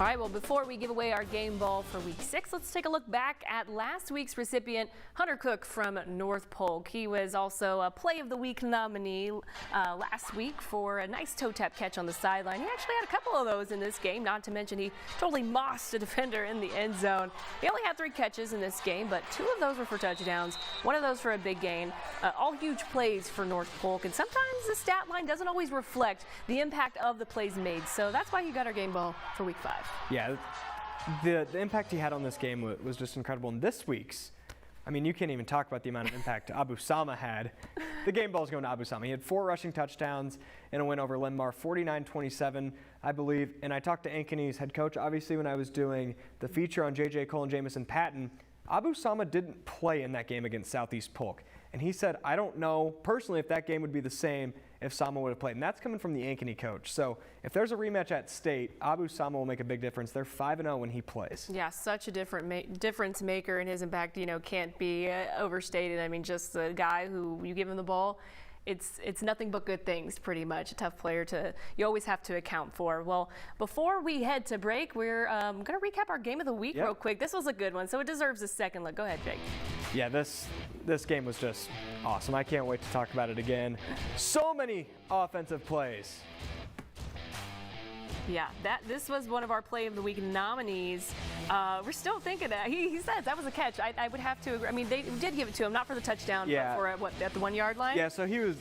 All right, well, before we give away our game ball for week 6, let's take a look back at last week's recipient, Hunter Cook from North Polk. He was also a Play of the Week nominee last week for a nice toe tap catch on the sideline. He actually had a couple of those in this game, not to mention he totally mossed a defender in the end zone. He only had 3 catches in this game, but 2 of those were for touchdowns, 1 of those for a big gain. All huge plays for North Polk, and sometimes the stat line doesn't always reflect the impact of the plays made, so that's why he got our game ball for week 5. Yeah, the impact he had on this game was just incredible. And this week's, I mean, you can't even talk about the amount of impact Abu Sama had. The game ball's going to Abu Sama. He had 4 rushing touchdowns in a win over Linmar, 49-27, I believe. And I talked to Ankeny's head coach, obviously, when I was doing the feature on J.J. Cole and Jamison Patton. Abu Sama didn't play in that game against Southeast Polk. And he said, I don't know personally if that game would be the same if Sama would have played. And that's coming from the Ankeny coach. So if there's a rematch at state, Abu Sama will make a big difference. They're 5-0 when he plays. Yeah, such a difference maker, and his impact, can't be overstated. I mean, just the guy who you give him the ball, it's nothing but good things, pretty much. A tough player you always have to account for. Well, before we head to break, we're going to recap our game of the week real quick. This was a good one, so it deserves a second look. Go ahead, Jake. Yeah, this game was just awesome. I can't wait to talk about it again. So many offensive plays. Yeah, this was one of our Play of the Week nominees. We're still thinking that. He says that was a catch. I would have to agree. I mean, they did give it to him, not for the touchdown, but for at the 1-yard line? Yeah, so he was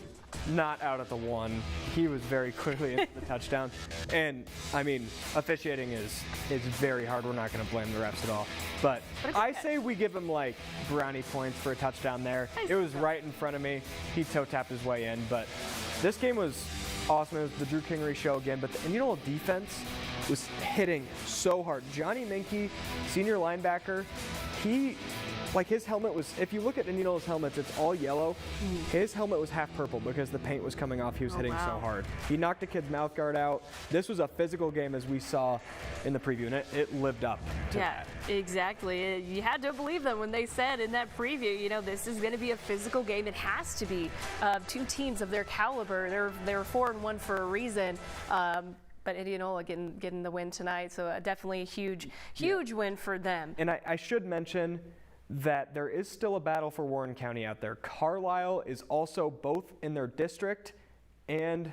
not out at the 1. He was very quickly into the touchdown. And, I mean, officiating is very hard. We're not going to blame the refs at all. But I say we give him, like, brownie points for a touchdown there. It was right in front of me. He toe-tapped his way in. But this game was awesome. It was the Drew Kingery show again. But the Indianola defense was hitting so hard. Johnny Minke, senior linebacker, his helmet was, if you look at Indianola's helmets, it's all yellow. His helmet was half purple because the paint was coming off. He was hitting so hard. He knocked a kid's mouth guard out. This was a physical game, as we saw in the preview, and it lived up to that. Exactly. You had to believe them when they said in that preview, this is going to be a physical game. It has to be. 2 teams of their caliber. They're 4-1 for a reason. But Indianola getting the win tonight, so definitely a huge win for them. And I should mention that there is still a battle for Warren County out there. Carlisle is also both in their district and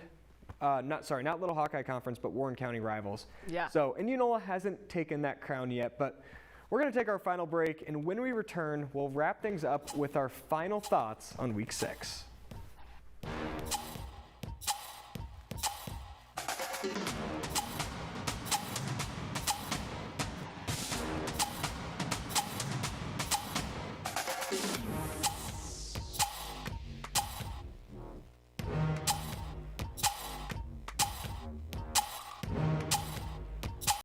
not Little Hawkeye Conference, but Warren County rivals. Yeah. So Indianola hasn't taken that crown yet, but we're going to take our final break, and when we return, we'll wrap things up with our final thoughts on week 6.